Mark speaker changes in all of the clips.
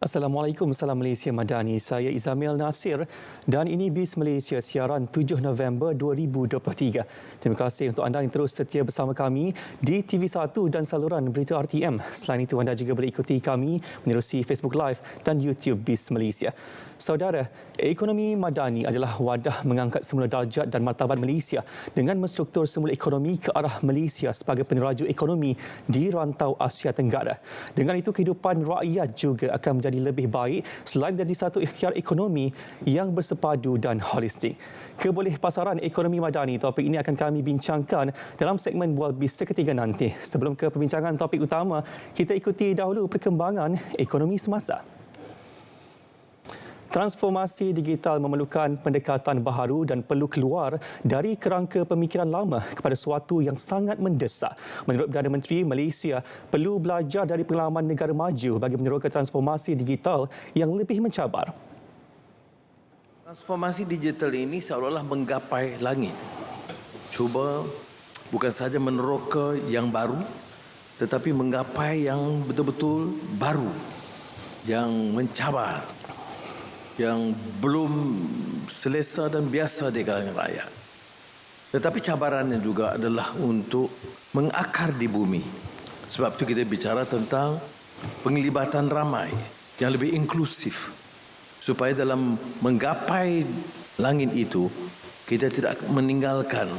Speaker 1: Assalamualaikum, salam Malaysia Madani. Saya Izamil Nasir dan ini BIS Malaysia siaran 7 November 2023. Terima kasih untuk anda yang terus setia bersama kami di TV1 dan saluran berita RTM. Selain itu, anda juga boleh ikuti kami menerusi Facebook Live dan YouTube BIS Malaysia. Saudara, ekonomi madani adalah wadah mengangkat semula darjat dan martabat Malaysia dengan menstruktur semula ekonomi ke arah Malaysia sebagai peneraju ekonomi di rantau Asia Tenggara. Dengan itu, kehidupan rakyat juga akan menjadi lebih baik selain menjadi satu ikhtiar ekonomi yang bersepadu dan holistik. Kebolehpasaran ekonomi madani, topik ini akan kami bincangkan dalam segmen Bual BIS seketiga nanti. Sebelum ke perbincangan topik utama, kita ikuti dahulu perkembangan ekonomi semasa. Transformasi digital memerlukan pendekatan baharu dan perlu keluar dari kerangka pemikiran lama kepada sesuatu yang sangat mendesak. Menurut Perdana Menteri, Malaysia perlu belajar dari pengalaman negara maju bagi meneroka transformasi digital yang lebih mencabar.
Speaker 2: Transformasi digital ini seolah-olah menggapai langit. Cuba bukan saja meneroka yang baru, tetapi menggapai yang betul-betul baru, yang mencabar, yang belum selesa dan biasa di kalangan rakyat. Tetapi cabarannya juga adalah untuk mengakar di bumi. Sebab itu kita bicara tentang penglibatan ramai yang lebih inklusif. Supaya dalam menggapai langit itu, kita tidak meninggalkan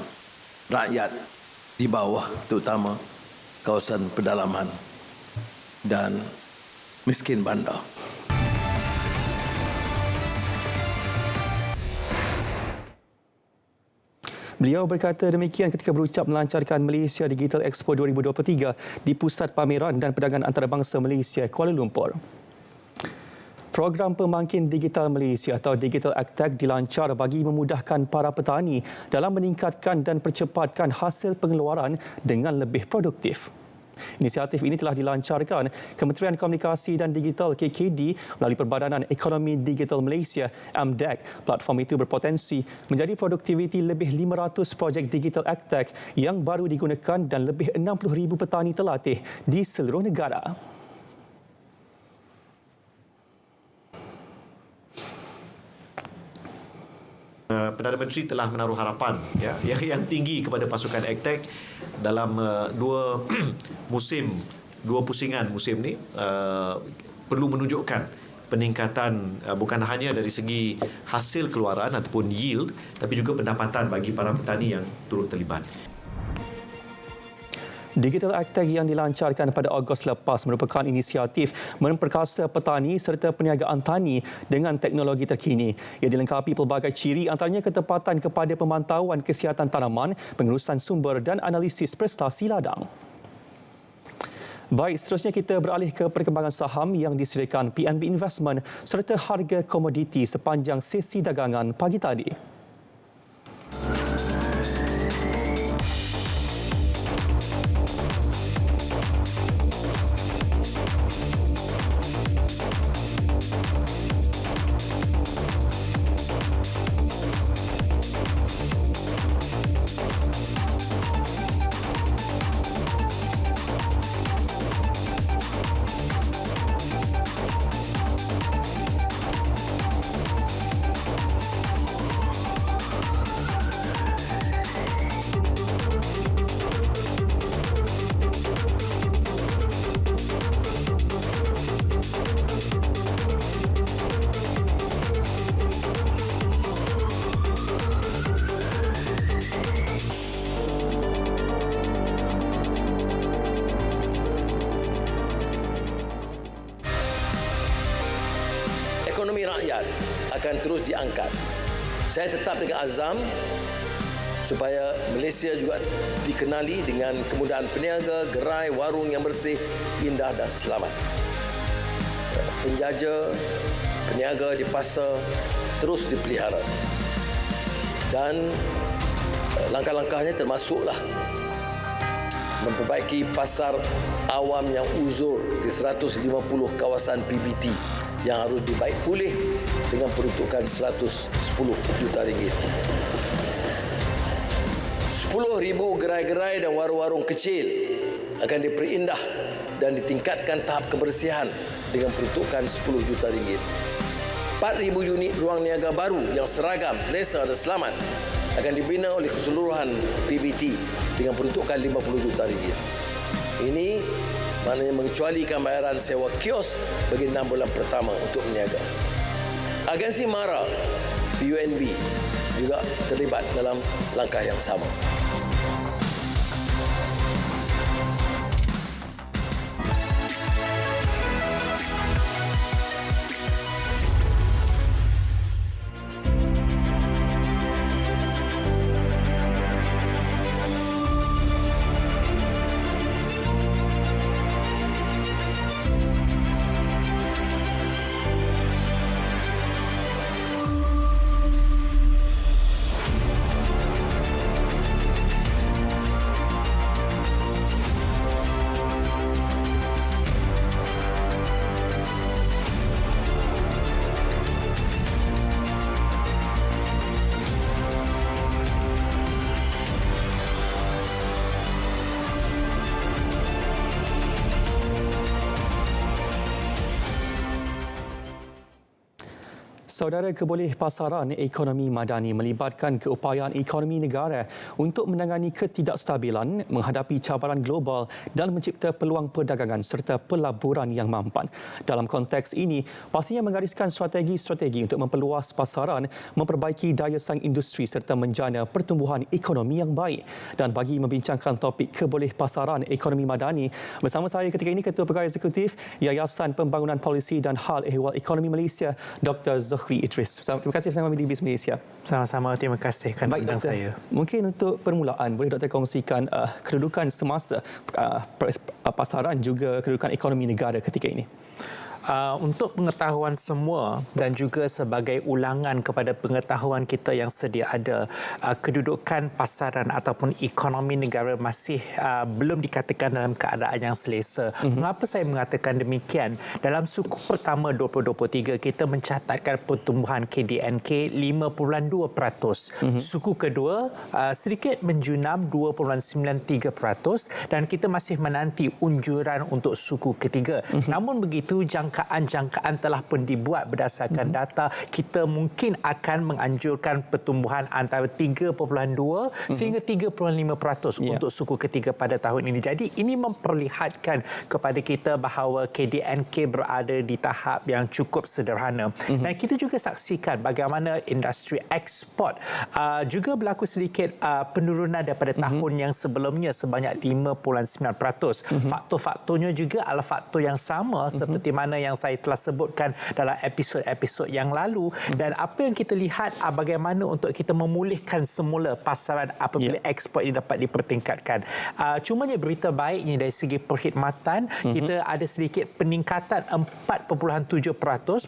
Speaker 2: rakyat di bawah, terutama kawasan pedalaman dan miskin bandar.
Speaker 1: Beliau berkata demikian ketika berucap melancarkan Malaysia Digital Expo 2023 di Pusat Pameran dan Perdagangan Antarabangsa Malaysia, Kuala Lumpur. Program Pemangkin Digital Malaysia atau Digital AgTech dilancar bagi memudahkan para petani dalam meningkatkan dan percepatkan hasil pengeluaran dengan lebih produktif. Inisiatif ini telah dilancarkan Kementerian Komunikasi dan Digital KKD melalui Perbadanan Ekonomi Digital Malaysia (AMDAC). Platform itu berpotensi menjadi produktiviti lebih 500 projek digital AgTech yang baru digunakan dan lebih 60,000 petani terlatih di seluruh negara.
Speaker 3: Perdana Menteri telah menaruh harapan yang tinggi kepada pasukan AgTech dalam dua pusingan musim ni perlu menunjukkan peningkatan bukan hanya dari segi hasil keluaran ataupun yield, tapi juga pendapatan bagi para petani yang turut terlibat.
Speaker 1: Digital AgTech yang dilancarkan pada Ogos lepas merupakan inisiatif memperkasa petani serta perniagaan tani dengan teknologi terkini. Ia dilengkapi pelbagai ciri antaranya ketepatan kepada pemantauan kesihatan tanaman, pengurusan sumber dan analisis prestasi ladang. Baik, seterusnya kita beralih ke perkembangan saham yang disediakan PNB Investment serta harga komoditi sepanjang sesi dagangan pagi tadi.
Speaker 4: Ekonomi rakyat akan terus diangkat. Saya tetap dengan azam supaya Malaysia juga dikenali dengan kemudahan peniaga, gerai, warung yang bersih, indah dan selamat. Penjaja, peniaga di pasar terus dipelihara. Dan langkah-langkahnya termasuklah memperbaiki pasar awam yang uzur di 150 kawasan PBT yang harus dibaik pulih dengan peruntukan 110 juta ringgit. 10,000 gerai-gerai dan warung-warung kecil akan diperindah dan ditingkatkan tahap kebersihan dengan peruntukan 10 juta ringgit. 4,000 unit ruang niaga baru yang seragam, selesa dan selamat akan dibina oleh keseluruhan PBT dengan peruntukan 50 juta ringgit. Ini maknanya mengecualikan bayaran sewa kios bagi 6 bulan pertama untuk meniaga. Agensi MARA PUNB juga terlibat dalam langkah yang sama.
Speaker 1: Saudara, kebolehpasaran ekonomi madani melibatkan keupayaan ekonomi negara untuk menangani ketidakstabilan, menghadapi cabaran global dan mencipta peluang perdagangan serta pelaburan yang mampan. Dalam konteks ini, pastinya menggariskan strategi-strategi untuk memperluas pasaran, memperbaiki daya saing industri serta menjana pertumbuhan ekonomi yang baik. Dan bagi membincangkan topik kebolehpasaran ekonomi madani, bersama saya ketika ini Ketua Pegawai Eksekutif Yayasan Pembangunan Polisi dan Hal Ehwal Ekonomi Malaysia, Dr. Zohri Idris. Terima kasih bersama kami di BIS Malaysia.
Speaker 5: Sama-sama, terima kasih kerana undang saya.
Speaker 1: Mungkin untuk permulaan, boleh Doktor kongsikan kedudukan semasa pasaran juga kedudukan ekonomi negara ketika ini?
Speaker 5: Untuk pengetahuan semua dan juga sebagai ulangan kepada pengetahuan kita yang sedia ada, kedudukan pasaran ataupun ekonomi negara masih belum dikatakan dalam keadaan yang selesa. Mengapa saya mengatakan demikian? Dalam suku pertama 2023, kita mencatatkan pertumbuhan KDNK 5.2%. Suku kedua sedikit menjunam 2.93% dan kita masih menanti unjuran untuk suku ketiga. Namun begitu, jangkaan telah pun dibuat berdasarkan data. Kita mungkin akan menganjurkan pertumbuhan antara 3.2 sehingga 3.5% untuk suku ketiga pada tahun ini. Jadi ini memperlihatkan kepada kita bahawa KDNK berada di tahap yang cukup sederhana. Dan kita juga saksikan bagaimana industri ekspor juga berlaku sedikit penurunan daripada tahun yang sebelumnya sebanyak 5.9%. Faktor-faktornya juga adalah faktor yang sama seperti mana yang saya telah sebutkan dalam episod-episod yang lalu, dan apa yang kita lihat bagaimana untuk kita memulihkan semula pasaran apabila ekspor ini dapat dipertingkatkan. Cumanya berita baiknya dari segi perkhidmatan, kita ada sedikit peningkatan 4.7%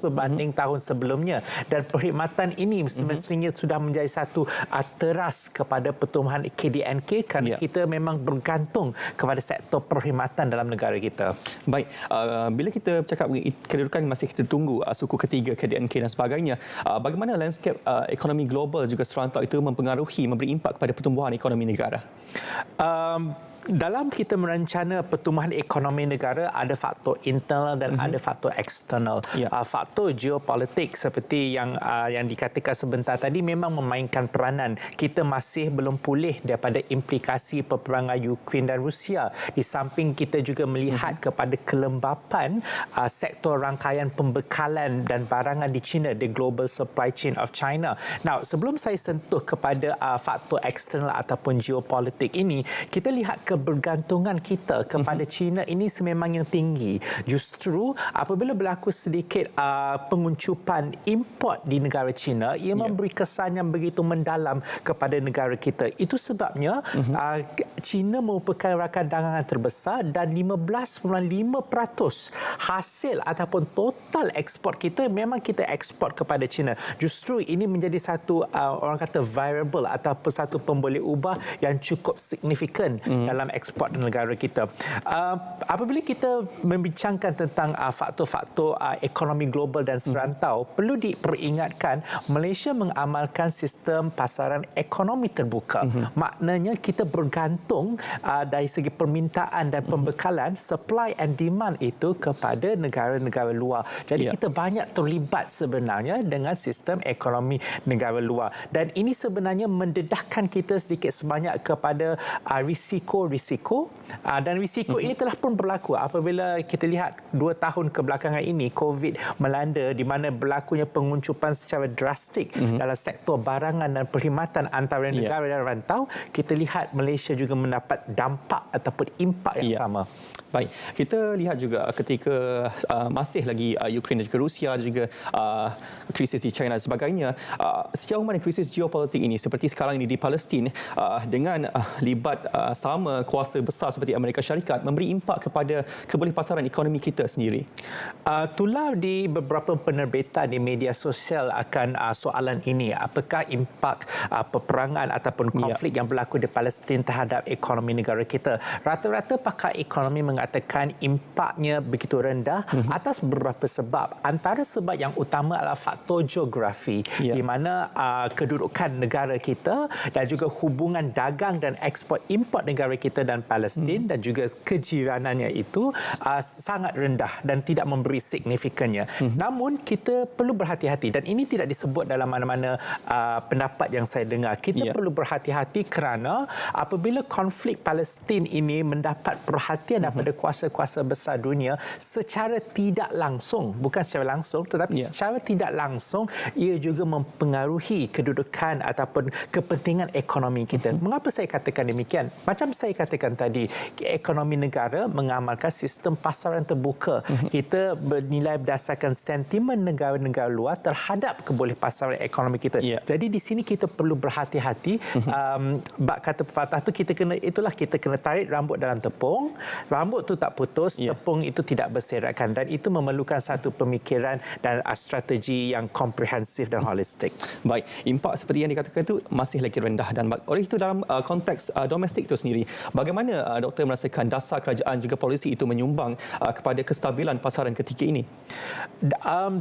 Speaker 5: berbanding tahun sebelumnya, dan perkhidmatan ini semestinya sudah menjadi satu teras kepada pertumbuhan KDNK kerana kita memang bergantung kepada sektor perkhidmatan dalam negara kita.
Speaker 1: Baik, bila kita bercakap kedudukan masih kita tunggu suku ketiga KDNK dan sebagainya, bagaimana landscape ekonomi global juga serentak itu mempengaruhi, memberi impak kepada pertumbuhan ekonomi negara?
Speaker 5: Dalam kita merancana pertumbuhan ekonomi negara, ada faktor internal dan ada faktor eksternal. Faktor geopolitik seperti yang dikatakan sebentar tadi memang memainkan peranan. Kita masih belum pulih daripada implikasi peperangan Ukraine dan Rusia. Di samping kita juga melihat kepada kelembapan sektor rangkaian pembekalan dan barangan di China, the global supply chain of China. Now, sebelum saya sentuh kepada faktor eksternal ataupun geopolitik ini, kita lihat kebergantungan kita kepada China ini sememang yang tinggi. Justru apabila berlaku sedikit penguncupan import di negara China, ia memberi kesan yang begitu mendalam kepada negara kita. Itu sebabnya China merupakan rakan dagangan terbesar dan 15.5% hasil ataupun total ekspor kita memang kita ekspor kepada China. Justru ini menjadi satu orang kata variable ataupun satu pemboleh ubah yang cukup signifikan dalam dalam ekspor negara kita. Apabila kita membincangkan tentang faktor-faktor ekonomi global dan serantau, perlu diperingatkan Malaysia mengamalkan sistem pasaran ekonomi terbuka. Maknanya kita bergantung dari segi permintaan dan pembekalan, supply and demand itu kepada negara-negara luar. Jadi kita banyak terlibat sebenarnya dengan sistem ekonomi negara luar. Dan ini sebenarnya mendedahkan kita sedikit sebanyak kepada risiko-risiko. Dan risiko ini telah pun berlaku apabila kita lihat 2 tahun kebelakangan ini COVID melanda, di mana berlakunya penguncupan secara drastik dalam sektor barangan dan perkhidmatan antara negara dan rantau. Kita lihat Malaysia juga mendapat dampak ataupun impak yang sama.
Speaker 1: Baik, kita lihat juga ketika masih lagi Ukraine dan juga Rusia dan juga krisis di China dan sebagainya, sejauh mana krisis geopolitik ini seperti sekarang ini di Palestin dengan libat sama kuasa besar seperti Amerika Syarikat memberi impak kepada kebolehpasaran ekonomi kita sendiri?
Speaker 5: Tular di beberapa penerbitan di media sosial akan soalan ini. Apakah impak peperangan ataupun konflik yang berlaku di Palestin terhadap ekonomi negara kita? Rata-rata pakar ekonomi mengatakan impaknya begitu rendah atas beberapa sebab. Antara sebab yang utama adalah faktor geografi, di mana kedudukan negara kita dan juga hubungan dagang dan ekspor import negara kita dan Palestin dan juga kejiranannya itu sangat rendah dan tidak memberi signifikannya. Namun kita perlu berhati-hati, dan ini tidak disebut dalam mana-mana pendapat yang saya dengar. Kita perlu berhati-hati kerana apabila konflik Palestin ini mendapat perhatian daripada kuasa-kuasa besar dunia secara tidak langsung, bukan secara langsung tetapi secara tidak langsung, ia juga mempengaruhi kedudukan ataupun kepentingan ekonomi kita. Mengapa saya katakan demikian? Macam saya katakan tadi, ekonomi negara mengamalkan sistem pasaran terbuka. Kita bernilai berdasarkan sentimen negara-negara luar terhadap kebolehpasaran ekonomi kita. Jadi di sini kita perlu berhati-hati. Bak kata pepatah tu, kita kena tarik rambut dalam tepung. Rambut tu tak putus, tepung itu tidak berserakan, dan itu memerlukan satu pemikiran dan strategi yang komprehensif dan holistik.
Speaker 1: Baik, impak seperti yang dikatakan itu masih lagi rendah, dan oleh itu dalam konteks domestik itu sendiri, bagaimana doktor merasakan dasar kerajaan juga polisi itu menyumbang kepada kestabilan pasaran ketika ini?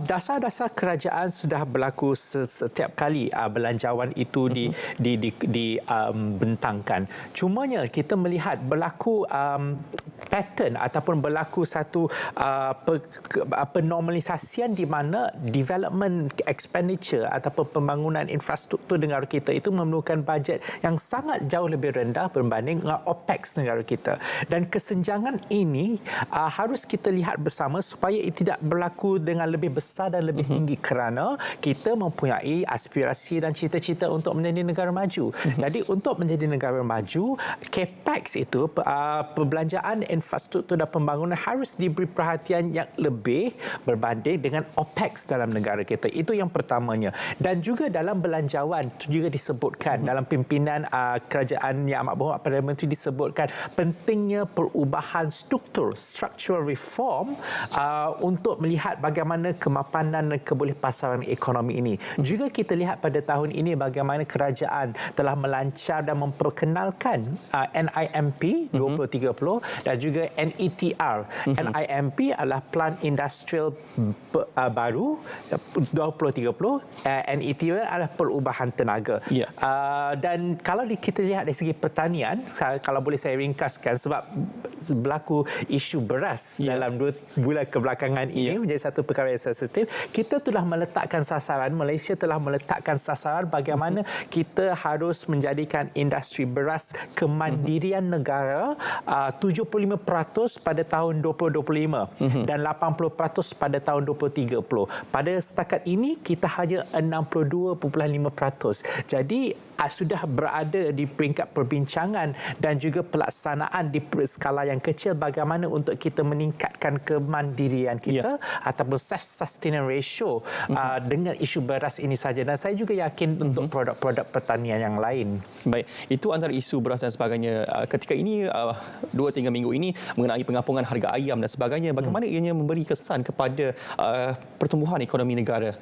Speaker 1: Dasar-dasar
Speaker 5: kerajaan sudah berlaku setiap kali belanjawan itu dibentangkan. Cumanya kita melihat berlaku pattern ataupun berlaku satu penormalisasian di mana development expenditure ataupun pembangunan infrastruktur negara kita itu memerlukan bajet yang sangat jauh lebih rendah berbanding dengan OPEX negara kita. Dan kesenjangan ini harus kita lihat bersama supaya ia tidak berlaku dengan lebih besar dan lebih tinggi, kerana kita mempunyai aspirasi dan cita-cita untuk menjadi negara maju. Jadi untuk menjadi negara maju, CAPEX itu perbelanjaan infrastruktur dan pembangunan harus diberi perhatian yang lebih berbanding dengan OPEX dalam negara kita. Itu yang pertamanya. Dan juga dalam belanjawan juga disebutkan dalam pimpinan kerajaan Yang Amat Berhormat Perdana Menteri disebutkan pentingnya perubahan struktur, structural reform untuk melihat bagaimana kemapanan dan kebolehpasaran ekonomi ini. Juga kita lihat pada tahun ini bagaimana kerajaan telah melancar dan memperkenalkan NIMP 2030 dan juga NETR. NIMP adalah Plan Industrial Baru 2030, NETR adalah perubahan tenaga. Dan kalau kita lihat dari segi pertanian, kalau boleh saya ringkaskan, sebab berlaku isu beras dalam 2 bulan kebelakangan ini menjadi satu perkara yang sensitif, kita telah meletakkan sasaran, Malaysia telah meletakkan sasaran bagaimana kita harus menjadikan industri beras kemandirian negara 75% pada tahun 2025 dan 80% pada tahun 2030. Pada setakat ini kita hanya 62.5%. Jadi sudah berada di peringkat perbincangan dan juga pelaksanaan di skala yang kecil bagaimana untuk kita meningkatkan kemandirian kita ataupun self-sustaining ratio dengan isu beras ini saja. Dan saya juga yakin untuk produk-produk pertanian yang lain.
Speaker 1: Baik, itu antara isu beras dan sebagainya. Ketika ini 2-3 minggu ini mengenai pengapungan harga ayam dan sebagainya, bagaimana ianya memberi kesan kepada pertumbuhan ekonomi negara?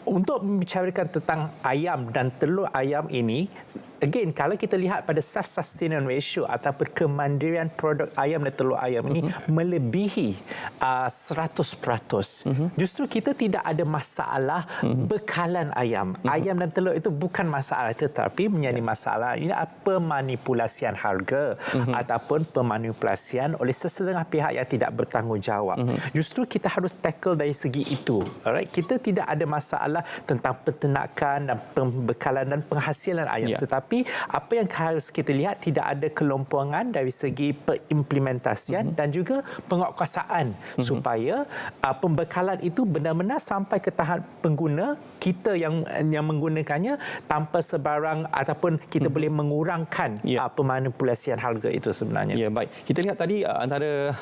Speaker 5: Untuk membicarakan tentang ayam dan telur ayam ini, again, kalau kita lihat pada self-sustaining ratio ataupun kemandirian produk ayam dan telur ayam ini melebihi 100%. Justru kita tidak ada masalah bekalan ayam. Ayam dan telur itu bukan masalah, tetapi menjadi masalah ini pemanipulasian harga ataupun pemanipulasian oleh sesetengah pihak yang tidak bertanggungjawab. Justru kita harus tackle dari segi itu. Alright, kita tidak ada masalah tentang peternakan dan pembekalan dan penghasilan ayam, tetapi apa yang harus kita lihat, tidak ada kelompokan dari segi pengimplementasian dan juga penguatkuasaan supaya pembekalan itu benar-benar sampai ke tahap pengguna kita yang menggunakannya tanpa sebarang ataupun kita boleh mengurangkan pemanipulasian harga itu sebenarnya.
Speaker 1: Ya, baik. Kita lihat tadi antara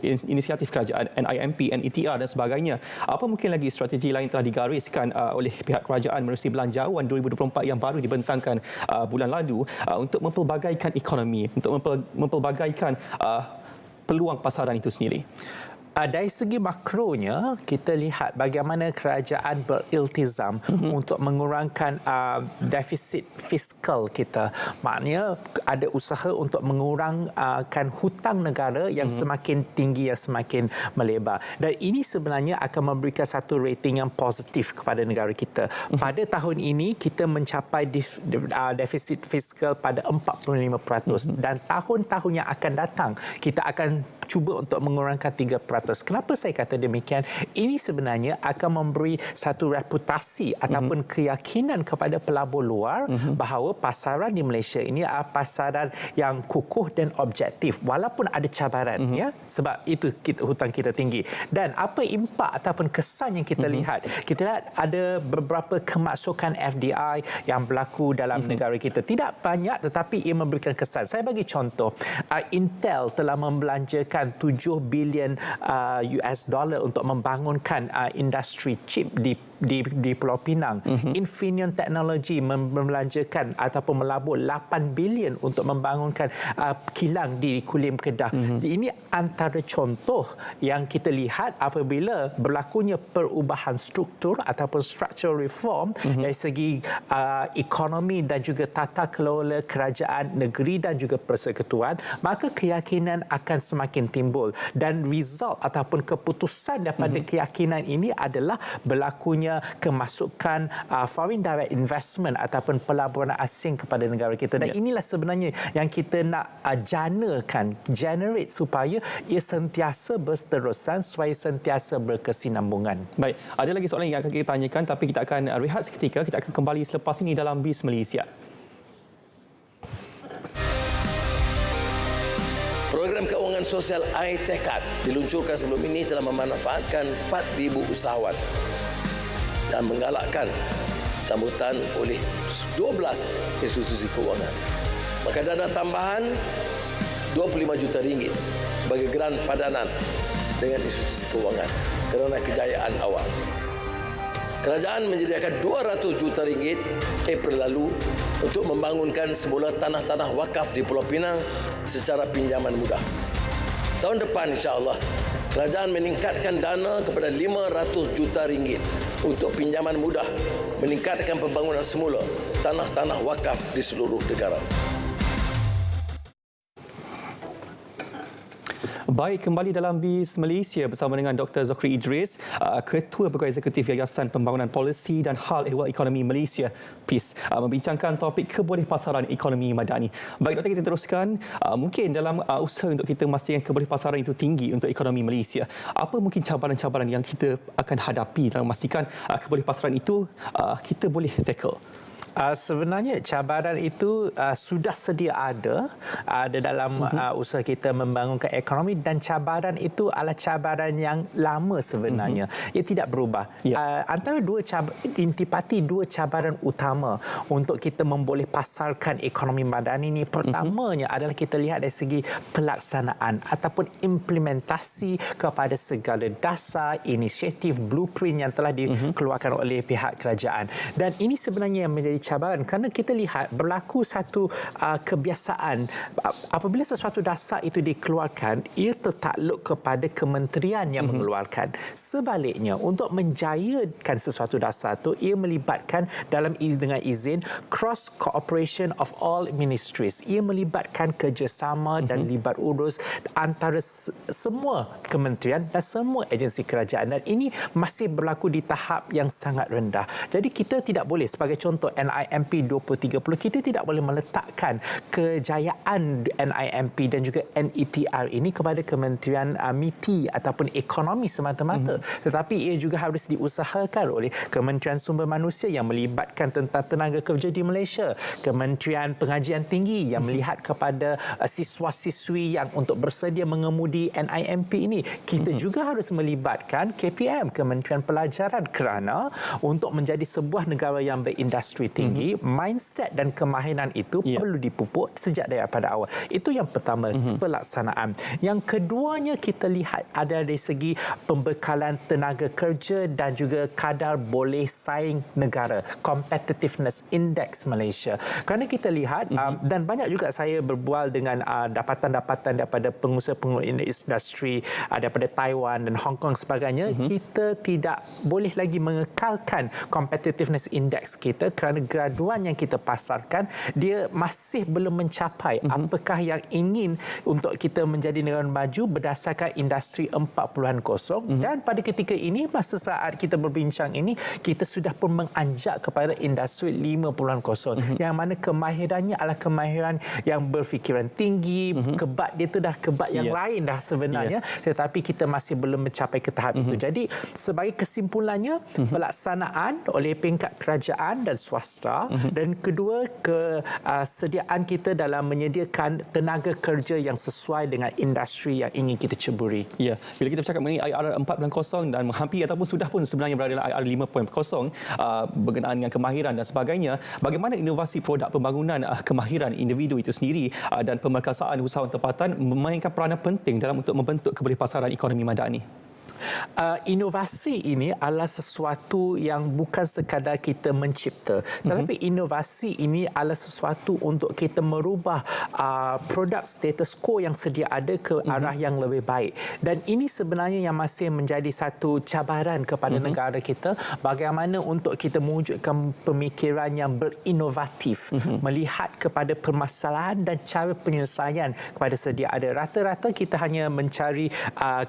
Speaker 1: inisiatif kerajaan NIMP, NETR dan sebagainya. Apa mungkin lagi strategi lain telah digariskan oleh pihak kerajaan menerusi Belanjawan 2024 yang baru dibentangkan bulan lalu untuk mempelbagaikan ekonomi, untuk mempelbagaikan peluang pasaran itu sendiri?
Speaker 5: Dari segi makronya, kita lihat bagaimana kerajaan beriltizam untuk mengurangkan defisit fiskal kita. Maknanya ada usaha untuk mengurangkan hutang negara yang semakin tinggi, yang semakin melebar. Dan ini sebenarnya akan memberikan satu rating yang positif kepada negara kita. Pada tahun ini, kita mencapai defisit fiskal pada 45%. Dan tahun-tahun yang akan datang, kita akan cuba untuk mengurangkan 3%. Kenapa saya kata demikian? Ini sebenarnya akan memberi satu reputasi ataupun keyakinan kepada pelabur luar bahawa pasaran di Malaysia ini adalah pasaran yang kukuh dan objektif walaupun ada cabaran, ya, sebab itu hutang kita tinggi. Dan apa impak ataupun kesan yang kita lihat? Kita lihat ada beberapa kemasukan FDI yang berlaku dalam negara kita. Tidak banyak tetapi ia memberikan kesan. Saya bagi contoh, Intel telah membelanjakan 7 bilion US dollar untuk membangunkan industri chip di Pulau Pinang. Infineon Technology membelanjakan ataupun melabur 8 bilion untuk membangunkan kilang di Kulim Kedah. Ini antara contoh yang kita lihat apabila berlakunya perubahan struktur ataupun structural reform dari segi ekonomi dan juga tata kelola kerajaan negeri dan juga persekutuan, maka keyakinan akan semakin timbul dan result ataupun keputusan daripada keyakinan ini adalah berlakunya kemasukan foreign direct investment ataupun pelaburan asing kepada negara kita. Dan inilah sebenarnya yang kita nak generate supaya ia sentiasa berterusan, supaya sentiasa berkesinambungan.
Speaker 1: Baik, ada lagi soalan yang akan kita tanyakan tapi kita akan rehat seketika. Kita akan kembali selepas ini dalam BIS Malaysia.
Speaker 4: Program kewangan sosial iTekad diluncurkan sebelum ini telah memanfaatkan 4,000 usahawan dan menggalakkan sambutan oleh 12 institusi kewangan. Maka dana tambahan RM25 juta sebagai geran padanan dengan institusi kewangan kerana kejayaan awal. Kerajaan menyediakan RM200 juta April lalu untuk membangunkan semula tanah-tanah wakaf di Pulau Pinang secara pinjaman mudah. Tahun depan insya-Allah kerajaan meningkatkan dana kepada RM500 juta untuk pinjaman mudah, meningkatkan pembangunan semula tanah-tanah wakaf di seluruh negara.
Speaker 1: Baik, kembali dalam BIS Malaysia bersama dengan Dr. Zokri Idris, Ketua Pegawai Eksekutif Yayasan Pembangunan Polisi dan Hal Ehwal Ekonomi Malaysia, PIS, membincangkan topik kebolehpasaran ekonomi madani. Baik, Doktor, kita teruskan. Mungkin dalam usaha untuk kita memastikan kebolehpasaran itu tinggi untuk ekonomi Malaysia, apa mungkin cabaran-cabaran yang kita akan hadapi dalam memastikan kebolehpasaran itu kita boleh tackle?
Speaker 5: Sebenarnya cabaran itu sudah sedia ada dalam usaha kita membangunkan ekonomi, dan cabaran itu adalah cabaran yang lama sebenarnya. Ia tidak berubah. Antara intipati dua cabaran utama untuk kita memboleh pasarkan ekonomi madani ini. Pertamanya adalah kita lihat dari segi pelaksanaan ataupun implementasi kepada segala dasar inisiatif blueprint yang telah dikeluarkan oleh pihak kerajaan. Dan ini sebenarnya yang menjadi cabaran kerana kita lihat berlaku satu kebiasaan apabila sesuatu dasar itu dikeluarkan, ia tertakluk kepada kementerian yang mengeluarkan. Sebaliknya, untuk menjayakan sesuatu dasar itu, ia melibatkan dengan izin cross cooperation of all ministries. Ia melibatkan kerjasama dan libat urus antara semua kementerian dan semua agensi kerajaan, dan ini masih berlaku di tahap yang sangat rendah. Jadi kita tidak boleh, sebagai contoh NIMP 2030, kita tidak boleh meletakkan kejayaan NIMP dan juga NETR ini kepada Kementerian MITI ataupun ekonomi semata-mata, tetapi ia juga harus diusahakan oleh Kementerian Sumber Manusia yang melibatkan tentang tenaga kerja di Malaysia, Kementerian Pengajian Tinggi yang melihat kepada siswa-siswi yang untuk bersedia mengemudi NIMP ini. Kita juga harus melibatkan KPM, Kementerian Pelajaran, kerana untuk menjadi sebuah negara yang berindustri tinggi, mindset dan kemahiran itu perlu dipupuk sejak daripada awal. Itu yang pertama, pelaksanaan. Yang keduanya, kita lihat ada dari segi pembekalan tenaga kerja dan juga kadar boleh saing negara, competitiveness index Malaysia. Kerana kita lihat dan banyak juga saya berbual dengan dapatan-dapatan daripada pengusaha-pengusaha industri daripada Taiwan dan Hong Kong sebagainya, kita tidak boleh lagi mengekalkan competitiveness index kita kerana graduan yang kita pasarkan dia masih belum mencapai apakah yang ingin untuk kita menjadi negara maju berdasarkan industri 4.0, dan pada ketika ini, masa saat kita berbincang ini, kita sudah pun menganjak kepada industri 5.0 yang mana kemahirannya adalah kemahiran yang berfikiran tinggi, kebat dia tu dah kebat yang lain dah sebenarnya, tetapi kita masih belum mencapai ke tahap itu. Jadi sebagai kesimpulannya, pelaksanaan oleh peringkat kerajaan dan swasta, dan kedua, kesediaan kita dalam menyediakan tenaga kerja yang sesuai dengan industri yang ingin kita ceburi.
Speaker 1: Ya, bila kita bercakap mengenai IR 4.0 dan hampir ataupun sudah pun sebenarnya berada dalam IR 5.0 berkenaan dengan kemahiran dan sebagainya, bagaimana inovasi produk pembangunan kemahiran individu itu sendiri dan pemerkasaan usahawan tempatan memainkan peranan penting dalam untuk membentuk kebolehpasaran ekonomi madani?
Speaker 5: Inovasi ini adalah sesuatu yang bukan sekadar kita mencipta, tetapi inovasi ini adalah sesuatu untuk kita merubah produk status quo yang sedia ada ke arah yang lebih baik. Dan ini sebenarnya yang masih menjadi satu cabaran kepada negara kita, bagaimana untuk kita mewujudkan pemikiran yang berinovatif, melihat kepada permasalahan dan cara penyelesaian kepada sedia ada. Rata-rata kita hanya mencari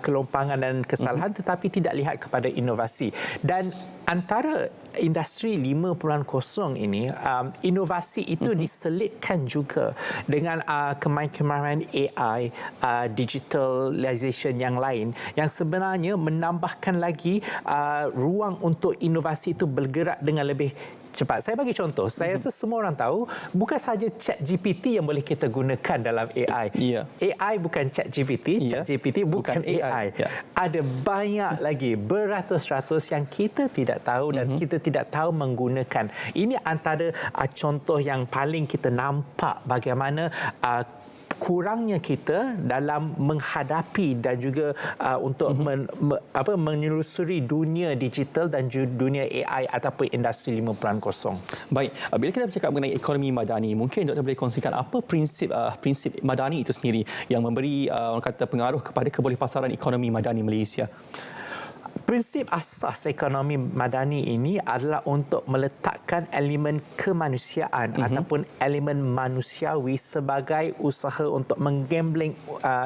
Speaker 5: kelompangan dan kesalahan, tetapi tidak lihat kepada inovasi. Dan antara industri 5.0 ini, inovasi itu diselitkan juga dengan kemahiran AI, digitalisation yang lain, yang sebenarnya menambahkan lagi ruang untuk inovasi itu bergerak dengan lebih cepat. Saya bagi contoh, saya rasa semua orang tahu bukan sahaja ChatGPT yang boleh kita gunakan dalam AI. AI bukan ChatGPT, ChatGPT bukan AI. Ada banyak lagi, beratus-ratus yang kita tidak tahu dan kita tidak tahu menggunakan. Ini antara contoh yang paling kita nampak bagaimana kurangnya kita dalam menghadapi dan juga untuk menelusuri dunia digital dan dunia AI ataupun industri 5.0.
Speaker 1: Baik, bila kita bercakap mengenai ekonomi madani, mungkin Dr. boleh kongsikan apa prinsip madani itu sendiri yang memberi orang kata pengaruh kepada kebolehpasaran ekonomi madani Malaysia?
Speaker 5: Prinsip asas ekonomi madani ini adalah untuk meletakkan elemen kemanusiaan ataupun elemen manusiawi sebagai usaha untuk menggambling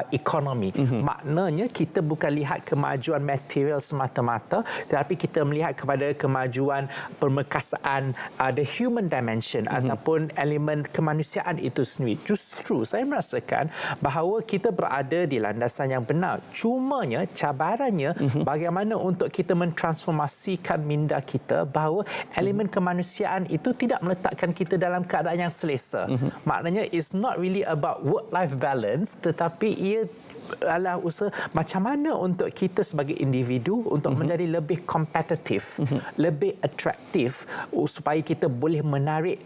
Speaker 5: ekonomi. Maknanya kita bukan lihat kemajuan material semata-mata, tetapi kita melihat kepada kemajuan pemerkasaan, the human dimension ataupun elemen kemanusiaan itu sendiri. Justru saya merasakan bahawa kita berada di landasan yang benar. Cumanya cabarannya bagaimana untuk kita mentransformasikan minda kita bahawa elemen kemanusiaan itu tidak meletakkan kita dalam keadaan yang selesa. Maknanya it's not really about work-life balance, tetapi ia adalah usaha macam mana untuk kita sebagai individu untuk menjadi lebih kompetitif, lebih atraktif supaya kita boleh menarik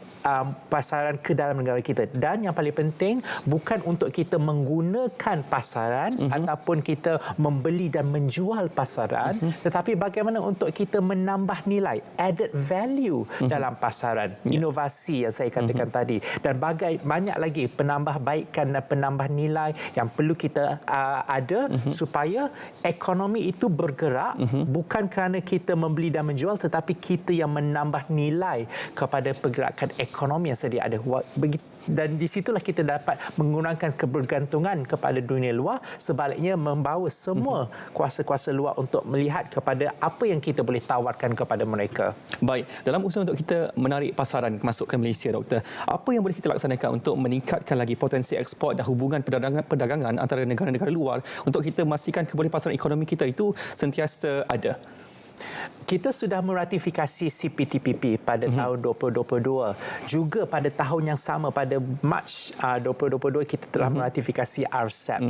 Speaker 5: pasaran ke dalam negara kita. Dan yang paling penting bukan untuk kita menggunakan pasaran ataupun kita membeli dan menjual pasaran, tetapi bagaimana untuk kita menambah nilai, added value dalam pasaran, inovasi yang saya katakan tadi, dan banyak lagi penambahbaikan dan penambah nilai yang perlu kita ada supaya ekonomi itu bergerak bukan kerana kita membeli dan menjual, tetapi kita yang menambah nilai kepada pergerakan ekonomi yang sedia ada. Dan di situlah kita dapat mengurangkan kebergantungan kepada dunia luar, sebaliknya membawa semua kuasa-kuasa luar untuk melihat kepada apa yang kita boleh tawarkan kepada mereka.
Speaker 1: Baik, dalam usaha untuk kita menarik pasaran masuk ke Malaysia, Doktor, apa yang boleh kita laksanakan untuk meningkatkan lagi potensi ekspor dan hubungan perdagangan antara negara-negara luar untuk kita memastikan keboleh pasaran ekonomi kita itu sentiasa ada?
Speaker 5: Kita sudah meratifikasi CPTPP pada tahun 2022. Juga pada tahun yang sama, pada Mac 2022, kita telah meratifikasi RCEP.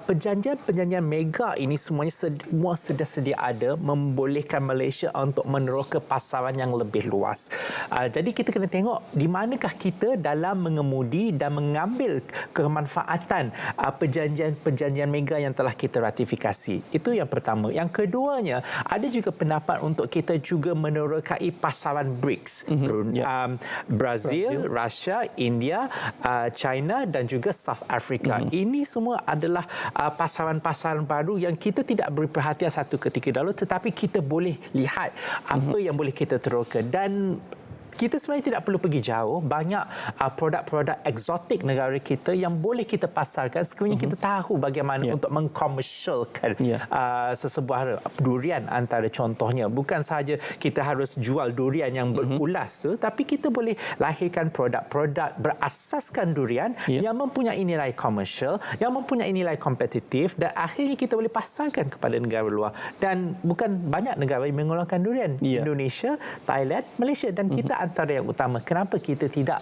Speaker 5: Perjanjian-perjanjian mega ini semuanya semua sudah sedia ada, membolehkan Malaysia untuk meneroka pasaran yang lebih luas. Jadi kita kena tengok di manakah kita dalam mengemudi dan mengambil kemanfaatan perjanjian-perjanjian mega yang telah kita ratifikasi. Itu yang pertama. Yang keduanya, ada juga pendapat untuk kita juga menerokai pasaran BRICS. Brazil, Russia, India, China dan juga South Africa. Ini semua adalah pasaran-pasaran baru yang kita tidak beri perhatian satu ketika dahulu, tetapi kita boleh lihat apa yang boleh kita teroka. Dan kita sebenarnya tidak perlu pergi jauh. Banyak produk-produk eksotik negara kita yang boleh kita pasarkan sekiranya kita tahu bagaimana untuk mengkomersialkan sesebuah durian antara contohnya. Bukan sahaja kita harus jual durian yang berulas tu, tapi kita boleh lahirkan produk-produk berasaskan durian yang mempunyai nilai komersial, yang mempunyai nilai kompetitif, dan akhirnya kita boleh pasarkan kepada negara luar. Dan bukan banyak negara yang menggunakan durian. Indonesia, Thailand, Malaysia, dan kita antara yang utama. Kenapa kita tidak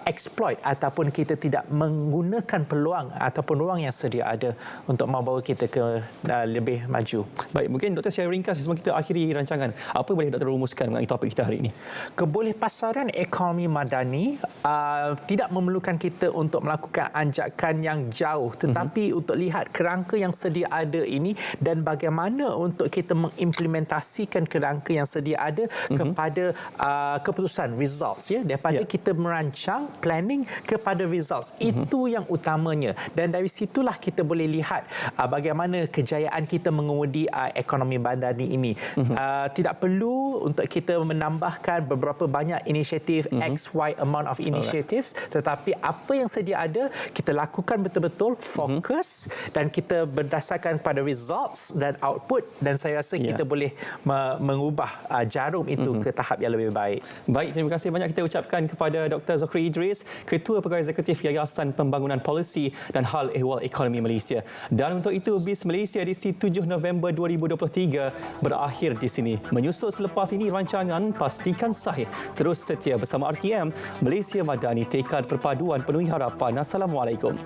Speaker 5: exploit ataupun kita tidak menggunakan peluang ataupun ruang yang sedia ada untuk membawa kita ke lebih maju.
Speaker 1: Baik, mungkin Doktor secara ringkas sebelum kita akhiri rancangan, apa boleh Doktor rumuskan mengenai topik kita hari ini?
Speaker 5: Kebolehpasaran ekonomi madani tidak memerlukan kita untuk melakukan anjakan yang jauh, tetapi untuk lihat kerangka yang sedia ada ini dan bagaimana untuk kita mengimplementasikan kerangka yang sedia ada kepada keputusan results, daripada kita merancang planning kepada results. Itu yang utamanya, dan dari situlah kita boleh lihat bagaimana kejayaan kita mengemudi ekonomi madani ini. Tidak perlu untuk kita menambahkan beberapa banyak inisiatif, XY amount of initiatives, tetapi apa yang sedia ada kita lakukan betul-betul fokus dan kita berdasarkan pada results dan output, dan saya rasa kita boleh mengubah jarum itu ke tahap yang lebih baik.
Speaker 1: Baik, terima kasih banyak kita ucapkan kepada Dr. Zokri Idris, Ketua Pegawai Eksekutif Yayasan Pembangunan Polisi dan Hal Ehwal Ekonomi Malaysia. Dan untuk itu, BIS Malaysia edisi 7 November 2023 berakhir di sini. Menyusul selepas ini rancangan Pastikan Sahih. Terus setia bersama RTM, Malaysia Madani, tekad perpaduan penuhi harapan. Assalamualaikum.